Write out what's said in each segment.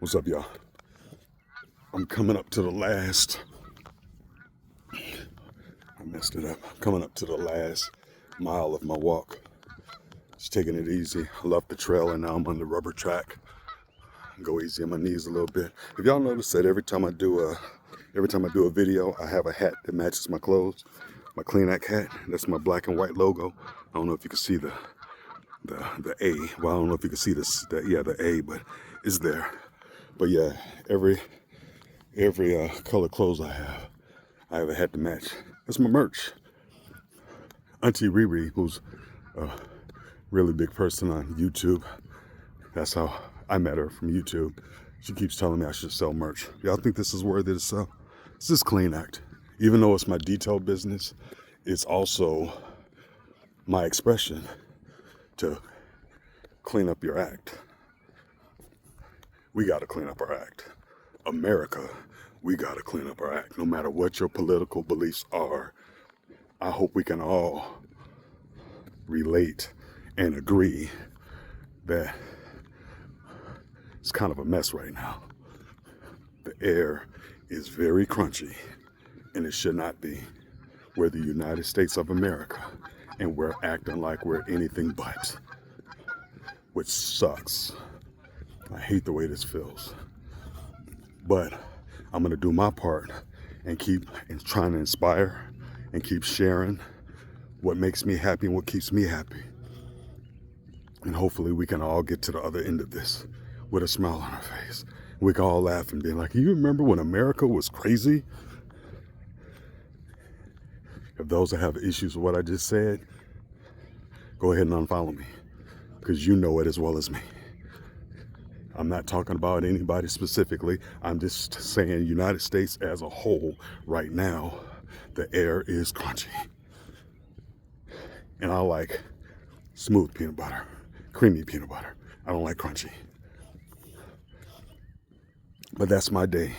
What's up, y'all? I'm coming up to the last, I messed it up. Coming up to the last mile of my walk. Just taking it easy. I love the trail and now I'm on the rubber track. Go easy on my knees a little bit. If y'all notice that every time I do a video, I have a hat that matches my clothes. My Clean Act hat. That's my black and white logo. I don't know if you can see the A. Well, I don't know if you can see this. The A, but it's there. But yeah, every color clothes I have a hat to match. That's my merch. Auntie Riri, who's a really big person on YouTube. That's how I met her, from YouTube. She keeps telling me I should sell merch. Y'all think this is worthy to sell? This is Clean Act. Even though it's my detail business, it's also my expression to clean up your act. We got to clean up our act. America, we got to clean up our act. No matter what your political beliefs are, I hope we can all relate and agree that it's kind of a mess right now. The air is very crunchy, and it should not be. We're the United States of America, and we're acting like we're anything but, which sucks. I hate the way this feels. But I'm gonna do my part and keep trying to inspire and keep sharing what makes me happy and what keeps me happy. And hopefully we can all get to the other end of this with a smile on our face. We can all laugh and be like, you remember when America was crazy? If those that have issues with what I just said, go ahead and unfollow me, because you know it as well as me. I'm not talking about anybody specifically. I'm just saying United States as a whole right now, the air is crunchy. And I like smooth peanut butter, creamy peanut butter. I don't like crunchy. But that's my day.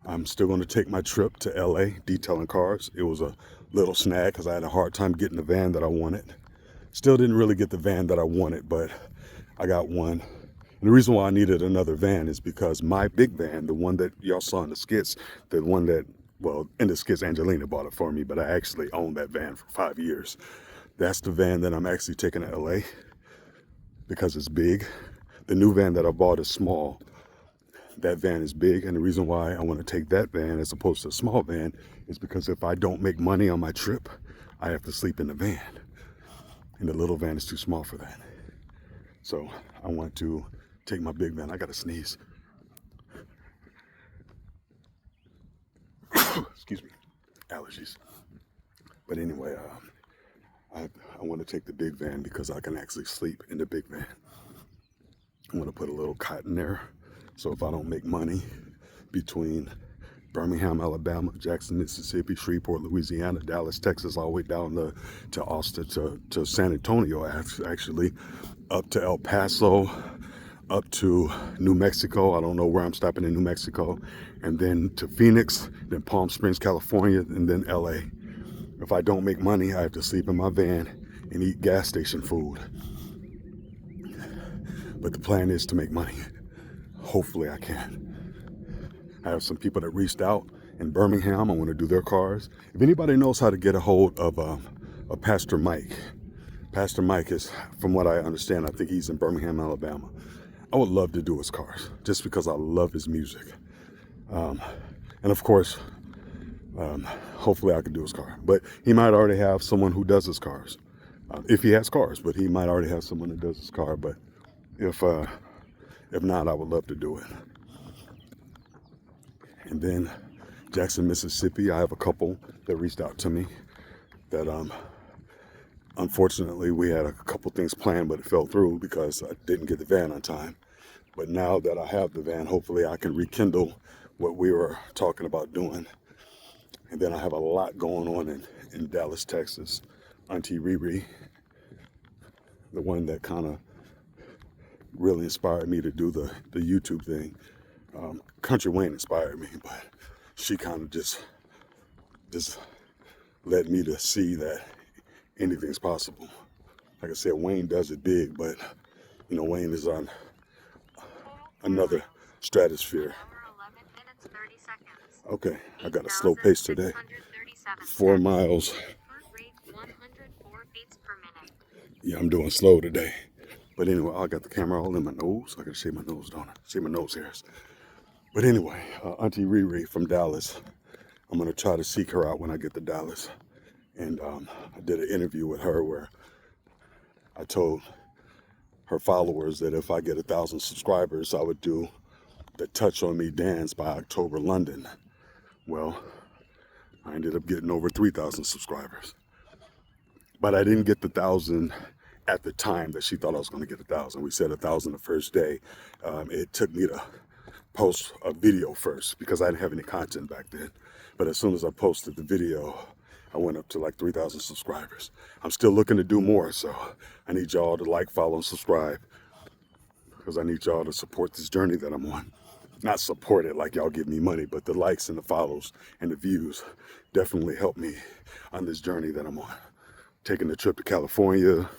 I'm still going to take my trip to LA detailing cars. It was a little snag because I had a hard time getting the van that I wanted. Still didn't really get the van that I wanted, but I got one. And the reason why I needed another van is because my big van, the one that y'all saw in the skits, the one that, well, in the skits, Angelina bought it for me, but I actually owned that van for 5 years. That's the van that I'm actually taking to LA because it's big. The new van that I bought is small. That van is big, and the reason why I want to take that van as opposed to a small van is because if I don't make money on my trip, I have to sleep in the van. And the little van is too small for that. So I want to take my big van. I gotta sneeze. Excuse me, allergies. But anyway, I want to take the big van because I can actually sleep in the big van. I want to put a little cot in there, so if I don't make money between Birmingham, Alabama, Jackson, Mississippi, Shreveport, Louisiana, Dallas, Texas, all the way down to Austin, to San Antonio, actually, up to El Paso, up to New Mexico. I don't know where I'm stopping in New Mexico, and then to Phoenix, then Palm Springs, California, and then LA. If I don't make money, I have to sleep in my van and eat gas station food. But the plan is to make money. Hopefully I can. I have some people that reached out in Birmingham. I want to do their cars. If anybody knows how to get a hold of a Pastor Mike. Pastor Mike is, from what I understand, I think he's in Birmingham, Alabama. I would love to do his cars just because I love his music. And of course, hopefully I can do his car. But he might already have someone who does his cars. If he has cars, but he might already have someone that does his car. But if not, I would love to do it. And then Jackson, Mississippi, I have a couple that reached out to me that unfortunately we had a couple things planned, but it fell through because I didn't get the van on time. But now that I have the van, hopefully I can rekindle what we were talking about doing. And then I have a lot going on in Dallas, Texas. Auntie Riri, the one that kind of really inspired me to do the YouTube thing. Country Wayne inspired me, but she kind of just led me to see that anything's possible. Like I said, Wayne does it big, but you know, Wayne is on another stratosphere. Okay, I got a slow pace today. 4 miles. Yeah, I'm doing slow today. But anyway, I got the camera all in my nose. I gotta shave my nose, don't I? Shave my nose hairs. But anyway, Auntie Riri from Dallas. I'm gonna try to seek her out when I get to Dallas. And I did an interview with her where I told her followers that if I get 1,000 subscribers, I would do the Touch on Me dance by October London. Well, I ended up getting over 3,000 subscribers. But I didn't get the 1,000 at the time that she thought I was going to get 1,000. We said 1,000 the first day. It took me to post a video first because I didn't have any content back then. But as soon as I posted the video, I went up to like 3,000 subscribers. I'm still looking to do more, so I need y'all to like, follow, and subscribe because I need y'all to support this journey that I'm on. Not support it like y'all give me money, but the likes and the follows and the views definitely help me on this journey that I'm on. Taking the trip to California,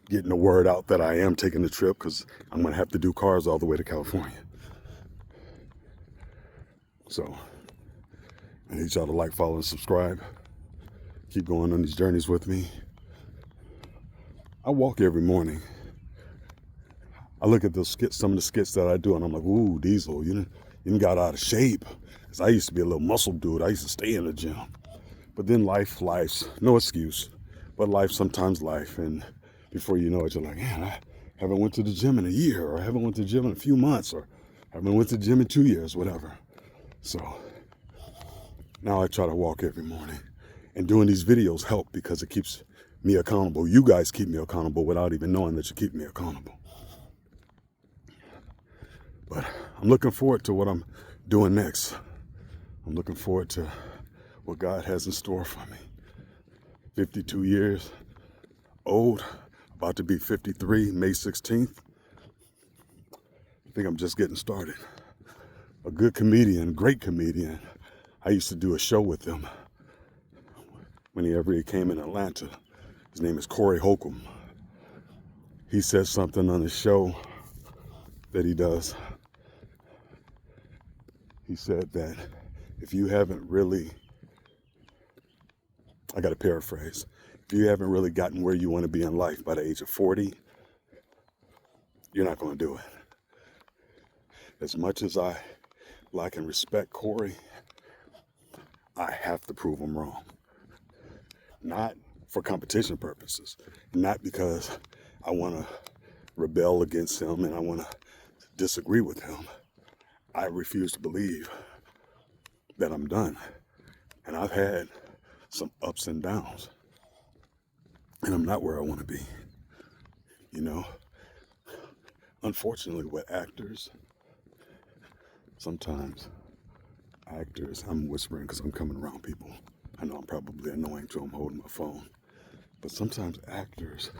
getting the word out that I am taking the trip because I'm going to have to do cars all the way to California. So I need y'all to like, follow, and subscribe. Keep going on these journeys with me. I walk every morning. I look at those skits, some of the skits that I do, and I'm like, ooh, Diesel, you done got out of shape. 'Cause I used to be a little muscle dude. I used to stay in the gym. But then life's no excuse, but life sometimes life. And before you know it, you're like, man, I haven't went to the gym in a year, or I haven't went to the gym in a few months, or I haven't went to the gym in 2 years, whatever. So now I try to walk every morning. And doing these videos help because it keeps me accountable. You guys keep me accountable without even knowing that you keep me accountable. But I'm looking forward to what I'm doing next. I'm looking forward to what God has in store for me. 52 years old, about to be 53, May 16th. I think I'm just getting started. A good comedian, great comedian. I used to do a show with him whenever he came in Atlanta. His name is Corey Holcomb. He says something on the show that he does. He said that if you haven't really, I got to paraphrase, if you haven't really gotten where you want to be in life by the age of 40, you're not going to do it. As much as I like and respect Corey, I have to prove him wrong. Not for competition purposes, not because I want to rebel against him and I want to disagree with him. I refuse to believe that I'm done. And I've had some ups and downs. And I'm not where I want to be. You know? Unfortunately, with actors, sometimes actors, I'm whispering because I'm coming around people. I know I'm probably annoying to them holding my phone. But sometimes actors,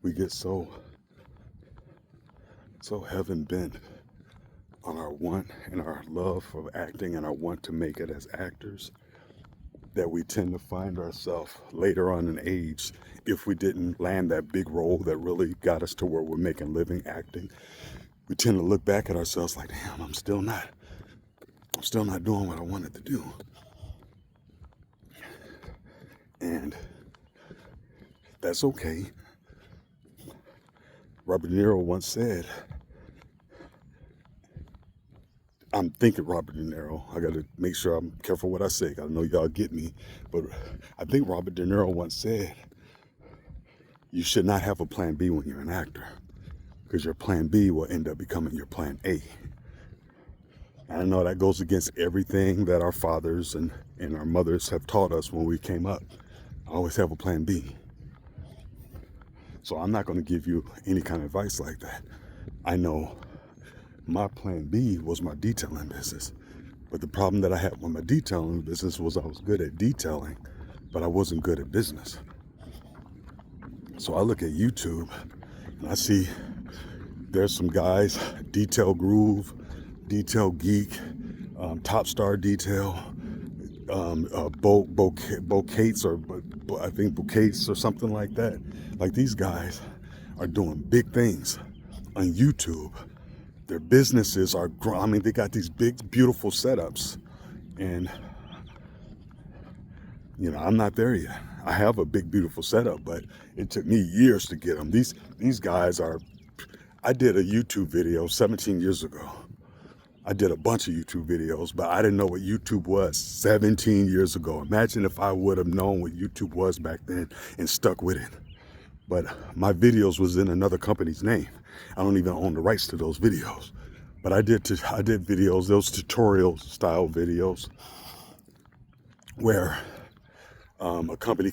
we get so heaven bent on our want and our love of acting and our want to make it as actors that we tend to find ourselves later on in age, if we didn't land that big role that really got us to where we're making a living acting, we tend to look back at ourselves like, damn, I'm still not doing what I wanted to do. And that's okay. Robert De Niro once said, I'm thinking Robert De Niro. I got to make sure I'm careful what I say. I know y'all get me. But I think Robert De Niro once said, you should not have a plan B when you're an actor, because your plan B will end up becoming your plan A. And I know that goes against everything that our fathers and our mothers have taught us when we came up. Always have a plan B. So I'm not going to give you any kind of advice like that. I know my plan B was my detailing business. But the problem that I had with my detailing business was I was good at detailing, but I wasn't good at business. So I look at YouTube and I see there's some guys, Detail Groove, Detail Geek, Top Star Detail, Bouquets, or I think Bouquets or something like that. Like, these guys are doing big things on YouTube, their businesses are growing. I mean, they got these big, beautiful setups, and you know, I'm not there yet. I have a big, beautiful setup, but it took me years to get them. These guys are. I did a YouTube video 17 years ago. I did a bunch of YouTube videos, but I didn't know what YouTube was 17 years ago. Imagine if I would have known what YouTube was back then and stuck with it. But my videos was in another company's name. I don't even own the rights to those videos. But I did videos, those tutorial style videos, where a company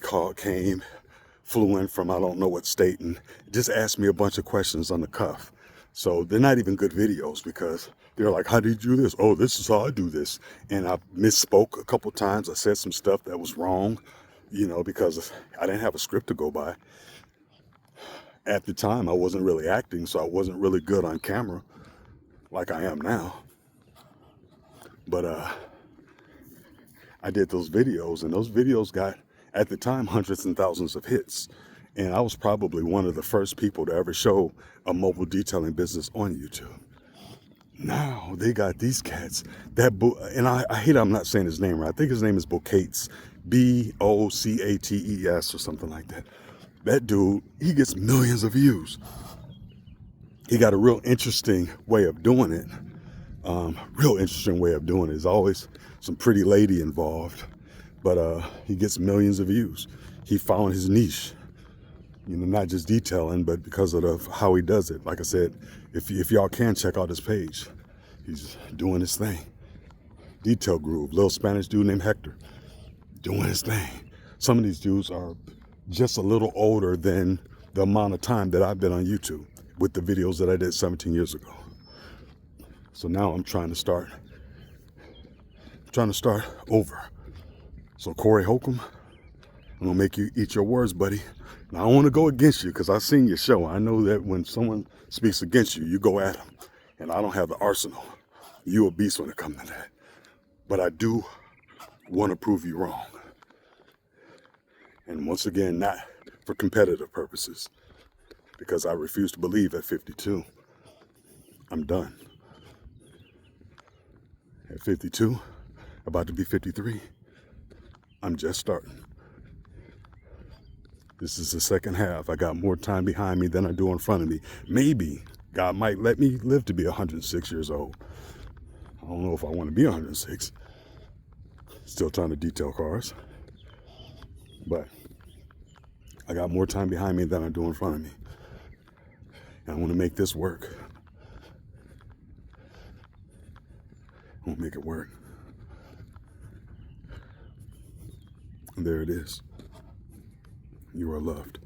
flew in from I don't know what state, and just asked me a bunch of questions on the cuff. So they're not even good videos, because they're like, how do you do this? Oh, this is how I do this. And I misspoke a couple times. I said some stuff that was wrong, you know, because I didn't have a script to go by. At the time, I wasn't really acting, so I wasn't really good on camera like I am now. But I did those videos, and those videos got, at the time, hundreds and thousands of hits. And I was probably one of the first people to ever show a mobile detailing business on YouTube. Now they got these cats, and I hate I'm not saying his name right. I think his name is Bocates, Bocates or something like that. That dude, he gets millions of views. He got a real interesting way of doing it. There's always some pretty lady involved, but he gets millions of views. He found his niche, you know, not just detailing, but because of how he does it. Like I said, if y'all can, check out his page. He's doing his thing. Detail Groove, little Spanish dude named Hector, doing his thing. Some of these dudes are just a little older than the amount of time that I've been on YouTube with the videos that I did 17 years ago. So now I'm trying to start over. So Corey Holcomb, I'm gonna make you eat your words, buddy. Now I don't want to go against you, because I've seen your show. I know that when someone speaks against you, you go at them. And I don't have the arsenal. You a beast when it comes to that. But I do want to prove you wrong. And once again, not for competitive purposes, because I refuse to believe at 52, I'm done. At 52, about to be 53, I'm just starting. This is the second half. I got more time behind me than I do in front of me. Maybe God might let me live to be 106 years old. I don't know if I want to be 106. Still trying to detail cars. But I got more time behind me than I do in front of me. And I want to make this work. I want to make it work. And there it is. You are loved.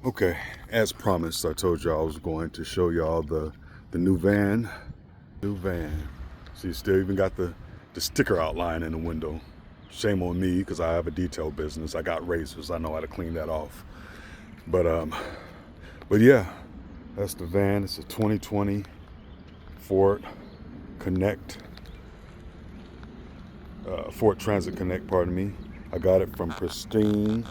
Okay, as promised, I told y'all I was going to show y'all the new van. See, still even got the sticker outline in the window. Shame on me, because I have a detail business. I got razors. I know how to clean that off. But yeah, that's the van. It's a 2020 Ford Transit Connect, pardon me. I got it from Pristine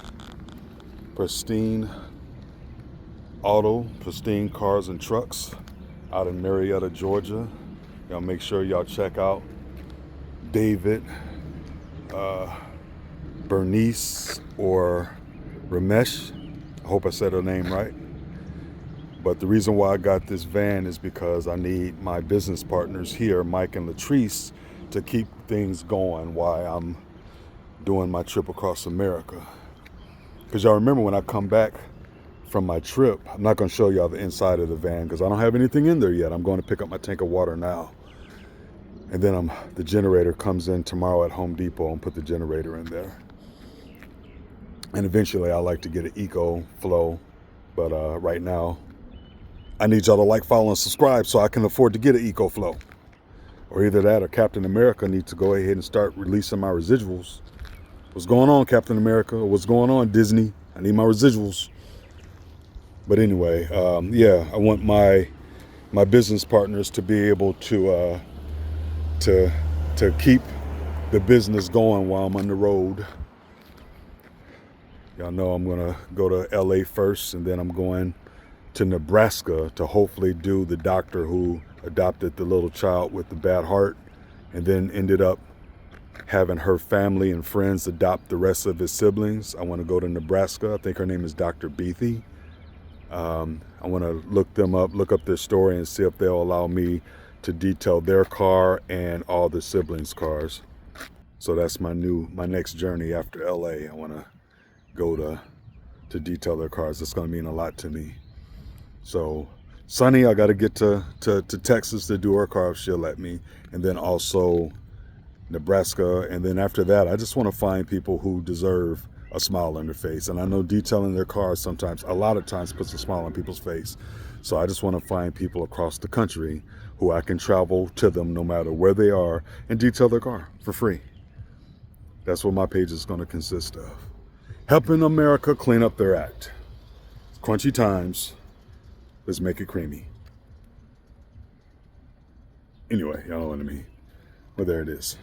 Cars and Trucks out in Marietta, Georgia. Y'all make sure y'all check out David, Bernice, or Ramesh. I hope I said her name right. But the reason why I got this van is because I need my business partners here, Mike and Latrice, to keep things going while I'm doing my trip across America. Because y'all remember when I come back from my trip, I'm not going to show y'all the inside of the van because I don't have anything in there yet. I'm going to pick up my tank of water now. And then the generator comes in tomorrow at Home Depot and put the generator in there. And eventually I like to get an Eco Flow. But right now, I need y'all to like, follow, and subscribe so I can afford to get an Eco Flow. Or either that or Captain America needs to go ahead and start releasing my residuals. What's going on, Captain America? What's going on, Disney? I need my residuals. But anyway, yeah, I want my business partners to be able to keep the business going while I'm on the road. Y'all know I'm gonna go to LA first, and then I'm going to Nebraska to hopefully do the doctor who adopted the little child with the bad heart and then ended up having her family and friends adopt the rest of his siblings. I want to go to Nebraska. I think her name is Dr. Beathy. I want to look them up, look up their story, and see if they'll allow me to detail their car and all the siblings' cars. So that's my next journey after LA. I want to go to detail their cars. It's going to mean a lot to me. So Sunny, I got to get to Texas to do her car if she'll let me, and then also Nebraska. And then after that, I just want to find people who deserve a smile on their face. And I know detailing their cars sometimes, a lot of times, puts a smile on people's face. So I just want to find people across the country who I can travel to them no matter where they are and detail their car for free. That's what my page is going to consist of. Helping America clean up their act. Crunchy times. Let's make it creamy. Anyway, y'all know what I mean. Well, there it is.